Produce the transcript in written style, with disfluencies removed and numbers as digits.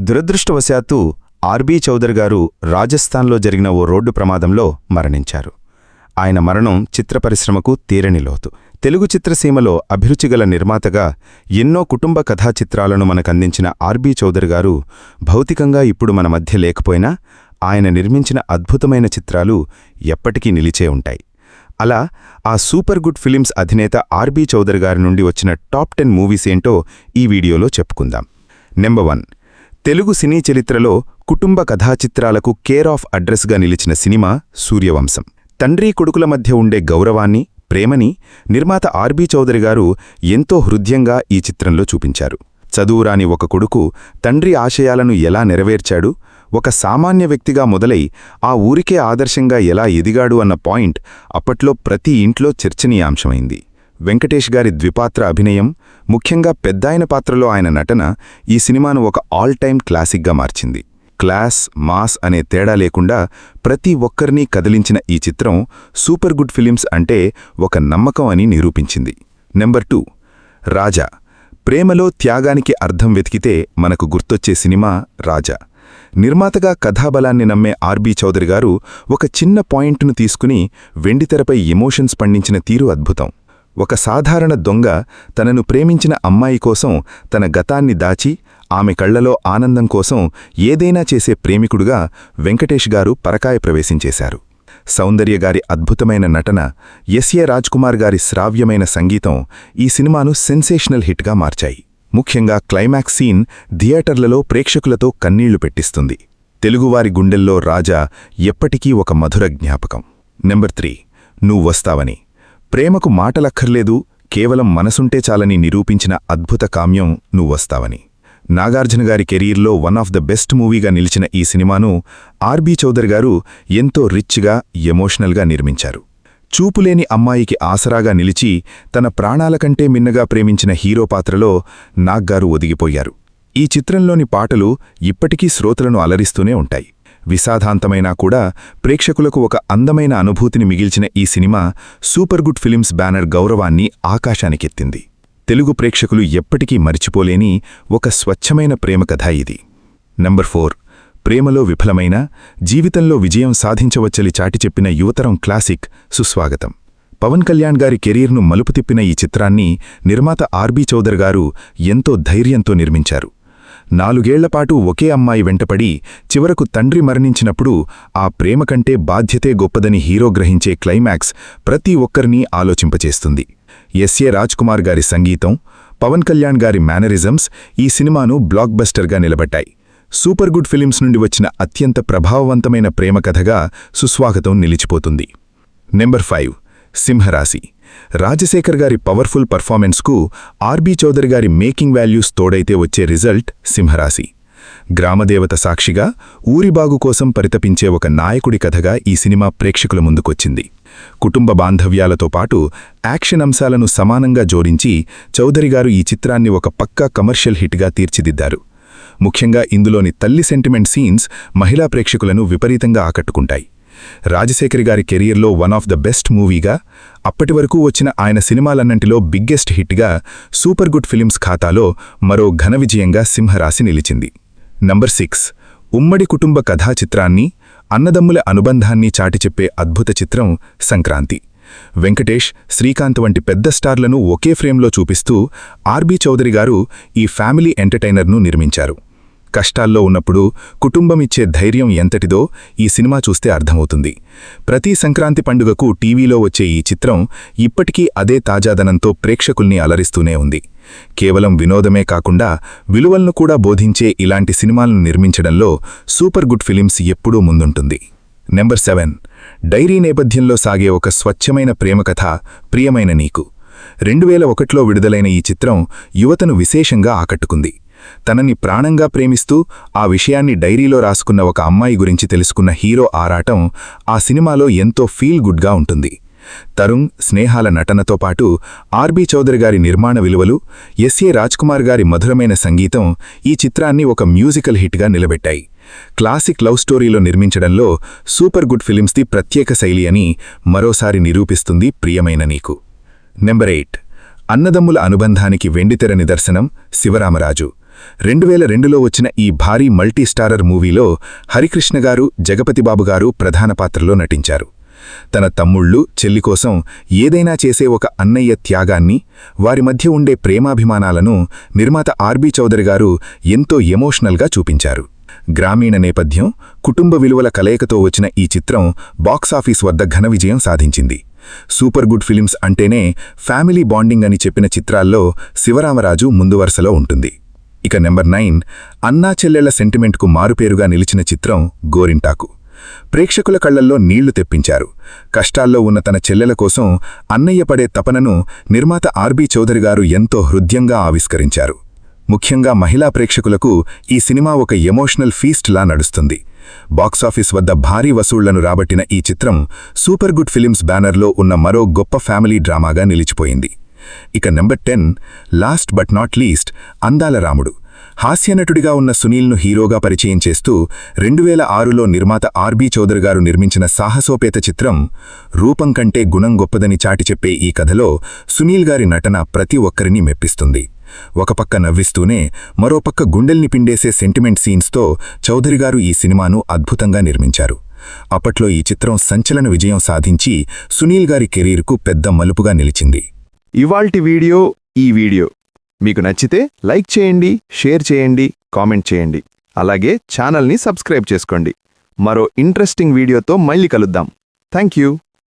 దురదృష్టవశాత్తు ఆర్బీ చౌదరి గారు రాజస్థాన్లో జరిగిన ఓ రోడ్డు ప్రమాదంలో మరణించారు. ఆయన మరణం చిత్ర పరిశ్రమకు తీరని లోతు. తెలుగు చిత్రసీమలో అభిరుచిగల నిర్మాతగా ఎన్నో కుటుంబ కథా చిత్రాలను మనకందించిన ఆర్బీ చౌదరి గారు భౌతికంగా ఇప్పుడు మన మధ్య లేకపోయినా ఆయన నిర్మించిన అద్భుతమైన చిత్రాలు ఎప్పటికీ నిలిచే ఉంటాయి. అలా ఆ సూపర్ గుడ్ ఫిలిమ్స్ అధినేత ఆర్బీ చౌదరి గారి నుండి వచ్చిన టాప్ 10 మూవీస్ ఏంటో ఈ వీడియోలో చెప్పుకుందాం. నెంబర్ 1. తెలుగు సినీ చరిత్రలో కుటుంబ కథా చిత్రాలకు కేర్ ఆఫ్ అడ్రస్గా నిలిచిన సినిమా సూర్యవంశం. తండ్రి కొడుకుల మధ్య ఉండే గౌరవాన్ని, ప్రేమని నిర్మాత ఆర్బీ చౌదరి గారు ఎంతో హృద్యంగా ఈ చిత్రంలో చూపించారు. చదువురాని ఒక కొడుకు తండ్రి ఆశయాలను ఎలా నెరవేర్చాడు, ఒక సామాన్య వ్యక్తిగా మొదలై ఆ ఊరికే ఆదర్శంగా ఎలా ఎదిగాడు అన్న పాయింట్ అప్పట్లో ప్రతి ఇంట్లో చర్చనీయాంశమైంది. వెంకటేష్ గారి ద్విపాత్ర అభినయం, ముఖ్యంగా పెద్దాయన పాత్రలో ఆయన నటన ఈ సినిమాను ఒక ఆల్ టైమ్ క్లాసిక్గా మార్చింది. క్లాస్, మాస్ అనే తేడా లేకుండా ప్రతి ఒక్కరినీ కదిలించిన ఈ చిత్రం సూపర్ గుడ్ ఫిలిమ్స్ అంటే ఒక నమ్మకం అని నిరూపించింది. నెంబర్ 2. రాజా. ప్రేమలో త్యాగానికి అర్థం వెతికితే మనకు గుర్తొచ్చే సినిమా రాజా. నిర్మాతగా కథాబలాన్ని నమ్మే ఆర్బీ చౌదరి గారు ఒక చిన్న పాయింట్ను తీసుకుని వెండితెరపై ఎమోషన్స్ పండించిన తీరు అద్భుతం. ఒక సాధారణ దొంగ తనను ప్రేమించిన అమ్మాయి కోసం తన గతాన్ని దాచి ఆమె కళ్లలో ఆనందం కోసం ఏదైనా చేసే ప్రేమికుడుగా వెంకటేష్ గారు పరకాయ ప్రవేశించేశారు. సౌందర్య గారి అద్భుతమైన నటన, ఎస్ఏ రాజ్కుమార్ గారి శ్రావ్యమైన సంగీతం ఈ సినిమాను సెన్సేషనల్ హిట్గా మార్చాయి. ముఖ్యంగా క్లైమాక్స్ సీన్ థియేటర్లలో ప్రేక్షకులతో కన్నీళ్లు పెట్టిస్తుంది. తెలుగువారి గుండెల్లో రాజా ఎప్పటికీ ఒక మధుర జ్ఞాపకం. నెంబర్ 3. నువ్వొస్తావని. ప్రేమకు మాటలక్కర్లేదు, కేవలం మనసుంటే చాలని నిరూపించిన అద్భుత కామ్యం నువ్వొస్తావని. నాగార్జున గారి కెరీర్లో వన్ ఆఫ్ ద బెస్ట్ మూవీగా నిలిచిన ఈ సినిమాను ఆర్బీ చౌదరి గారు ఎంతో రిచ్గా, ఎమోషనల్గా నిర్మించారు. చూపులేని అమ్మాయికి ఆసరాగా నిలిచి తన ప్రాణాల కంటే మిన్నగా ప్రేమించిన హీరో పాత్రలో నాగ్గారు ఒదిగిపోయారు. ఈ చిత్రంలోని పాటలు ఇప్పటికీ శ్రోతలను అలరిస్తూనే ఉంటాయి. విషాదాంతమైనా కూడా ప్రేక్షకులకు ఒక అందమైన అనుభూతిని మిగిల్చిన ఈ cinema super good films banner గౌరవాన్ని ఆకాశానికెత్తింది. తెలుగు ప్రేక్షకులు ఎప్పటికీ మరిచిపోలేని ఒక స్వచ్ఛమైన ప్రేమకథ ఇది. నంబర్ 4. ప్రేమలో విఫలమైన జీవితంలో విజయం సాధించవచ్చని చాటి చెప్పిన యువతరం క్లాసిక్ సుస్వాగతం. పవన్ కళ్యాణ్ గారి కెరీర్ను మలుపు తిప్పిన ఈ చిత్రాన్ని నిర్మాత ఆర్బీ చౌదరి గారు ఎంతో ధైర్యంతో నిర్మించారు. 4 ఏళ్లపాటు ఒకే అమ్మాయి వెంటపడి చివరకు తండ్రి మరణించినప్పుడు ఆ ప్రేమ కంటే బాధ్యతే గొప్పదని హీరో గ్రహించే క్లైమాక్స్ ప్రతి ఒక్కరినీ ఆలోచింపచేస్తుంది. ఎస్ఏ రాజ్కుమార్ గారి సంగీతం, పవన్ కళ్యాణ్ గారి మేనరిజమ్స్ ఈ సినిమాను బ్లాక్ బస్టర్గా నిలబెట్టాయి. సూపర్ గుడ్ ఫిలిమ్స్ నుండి వచ్చిన అత్యంత ప్రభావవంతమైన ప్రేమకథగా సుస్వాగతం నిలిచిపోతుంది. నెంబర్ 5. సింహరాశి. రాజశేఖర్ గారి పవర్ఫుల్ పర్ఫార్మెన్స్కు ఆర్బీ చౌదరి గారి మేకింగ్ వాల్యూస్ తోడైతే వచ్చే రిజల్ట్ సింహరాశి. గ్రామదేవత సాక్షిగా ఊరిబాగు కోసం పరితపించే ఒక నాయకుడి కథగా ఈ సినిమా ప్రేక్షకుల ముందుకొచ్చింది. కుటుంబ బాంధవ్యాలతో పాటు యాక్షన్ అంశాలను సమానంగా జోడించి చౌదరి గారు ఈ చిత్రాన్ని ఒక పక్కా కమర్షియల్ హిట్గా తీర్చిదిద్దారు. ముఖ్యంగా ఇందులోని తల్లి సెంటిమెంట్ సీన్స్ మహిళా ప్రేక్షకులను విపరీతంగా ఆకట్టుకుంటాయి. రాజశేఖరి గారి కెరీర్లో వన్ ఆఫ్ ద బెస్ట్ మూవీగా, అప్పటివరకు వచ్చిన ఆయన సినిమాలన్నింటిలో బిగ్గెస్ట్ హిట్గా సూపర్ గుడ్ ఫిలిమ్స్ ఖాతాలో మరో ఘన విజయంగా సింహరాశి నిలిచింది. నంబర్ 6. ఉమ్మడి కుటుంబ కథా చిత్రాన్ని, అన్నదమ్ముల అనుబంధాన్ని చాటిచెప్పే అద్భుత చిత్రం సంక్రాంతి. వెంకటేష్, శ్రీకాంత్ వంటి పెద్ద స్టార్లను ఒకే ఫ్రేమ్లో చూపిస్తూ ఆర్బీ చౌదరి గారు ఈ ఫ్యామిలీ ఎంటర్టైనర్ను నిర్మించారు. కష్టాల్లో ఉన్నప్పుడు కుటుంబమిచ్చే ధైర్యం ఎంతటిదో ఈ సినిమా చూస్తే అర్థమవుతుంది. ప్రతి సంక్రాంతి పండుగకు టీవీలో వచ్చే ఈ చిత్రం ఇప్పటికీ అదే తాజాదనంతో ప్రేక్షకుల్ని అలరిస్తూనే ఉంది. కేవలం వినోదమే కాకుండా విలువలను కూడా బోధించే ఇలాంటి సినిమాలను నిర్మించడంలో సూపర్ గుడ్ ఫిలిమ్స్ ఎప్పుడూ ముందుంటుంది. నెంబర్ 7. డైరీ నేపథ్యంలో సాగే ఒక స్వచ్ఛమైన ప్రేమకథ ప్రియమైన నీకు. 2001లో విడుదలైన ఈ చిత్రం యువతను విశేషంగా ఆకట్టుకుంది. తనని ప్రాణంగా ప్రేమిస్తూ ఆ విషయాన్ని డైరీలో రాసుకున్న ఒక అమ్మాయి గురించి తెలుసుకున్న హీరో ఆరాటం ఆ సినిమాలో ఎంతో ఫీల్ గుడ్గా ఉంటుంది. తరుణ్, స్నేహాల నటనతో పాటు ఆర్బీ చౌదరి గారి నిర్మాణ విలువలు, ఎస్ఏ రాజ్కుమార్ గారి మధురమైన సంగీతం ఈ చిత్రాన్ని ఒక మ్యూజికల్ హిట్గా నిలబెట్టాయి. క్లాసిక్ లవ్ స్టోరీలో నిర్మించడంలో సూపర్ గుడ్ ఫిలిమ్స్ది ప్రత్యేక శైలి అని మరోసారి నిరూపిస్తుంది ప్రియమైన నీకు. నెంబర్ 8. అన్నదమ్ముల అనుబంధానికి వెండితెర నిదర్శనం శివరామరాజు. 2002లో వచ్చిన ఈ భారీ మల్టీస్టారర్ మూవీలో హరికృష్ణ గారు, జగపతిబాబు గారు ప్రధాన పాత్రలో నటించారు. తన తమ్ముళ్ళు, చెల్లి కోసం ఏదైనా చేసే ఒక అన్నయ్య త్యాగాన్ని, వారి మధ్య ఉండే ప్రేమాభిమానాలను నిర్మాత ఆర్బీ చౌదరి గారు ఎంతో ఎమోషనల్గా చూపించారు. గ్రామీణ నేపథ్యం, కుటుంబ విలువల కలయికతో వచ్చిన ఈ చిత్రం బాక్సాఫీస్ వద్ద ఘన విజయం సాధించింది. సూపర్ గుడ్ ఫిలిమ్స్ అంటేనే ఫ్యామిలీ బాండింగ్ అని చెప్పిన చిత్రాల్లో శివరామరాజు ముందు వరుసలో ఉంటుంది. ఇక నెంబర్ 9 అన్నా చెల్లెళ్ల సెంటిమెంట్కు మారుపేరుగా నిలిచిన చిత్రం గోరింటాకు. ప్రేక్షకుల కళ్లల్లో నీళ్లు తెప్పించారు. కష్టాల్లో ఉన్న తన చెల్లెల కోసం అన్నయ్య పడే తపనను నిర్మాత ఆర్బీ చౌదరి గారు ఎంతో హృద్యంగా ఆవిష్కరించారు. ముఖ్యంగా మహిళా ప్రేక్షకులకు ఈ సినిమా ఒక ఎమోషనల్ ఫీస్ట్లా నడుస్తుంది. బాక్సాఫీస్ వద్ద భారీ వసూళ్లను రాబట్టిన ఈ చిత్రం సూపర్ గుడ్ ఫిలిమ్స్ బ్యానర్లో ఉన్న మరో గొప్ప ఫ్యామిలీ డ్రామాగా నిలిచిపోయింది. ఇక number 10 last but not least అందాల రాముడు. హాస్యనటుడిగా ఉన్న సునీల్ను హీరోగా పరిచయం చేస్తూ 2006లో నిర్మాత ఆర్బీ చౌదరి గారు నిర్మించిన సాహసోపేత చిత్రం. రూపం కంటే గుణం గొప్పదని చాటి చెప్పే ఈ కథలో సునీల్ గారి నటన ప్రతి ఒక్కరినీ మెప్పిస్తుంది. ఒక పక్క నవ్విస్తూనే మరోపక్క గుండెల్ని పిండేసే సెంటిమెంట్ సీన్స్తో చౌదరి గారు ఈ సినిమాను అద్భుతంగా నిర్మించారు. అప్పట్లో ఈ చిత్రం సంచలన విజయం సాధించి సునీల్ గారి కెరీర్కు పెద్ద మలుపుగా నిలిచింది. ఇవాల్టి వీడియో ఈ వీడియో మీకు నచ్చితే లైక్ చేయండి, షేర్ చేయండి, కామెంట్ చేయండి. అలాగే ఛానల్ని సబ్స్క్రైబ్ చేసుకోండి. మరో ఇంట్రెస్టింగ్ వీడియోతో మళ్ళీ కలుద్దాం. Thank you.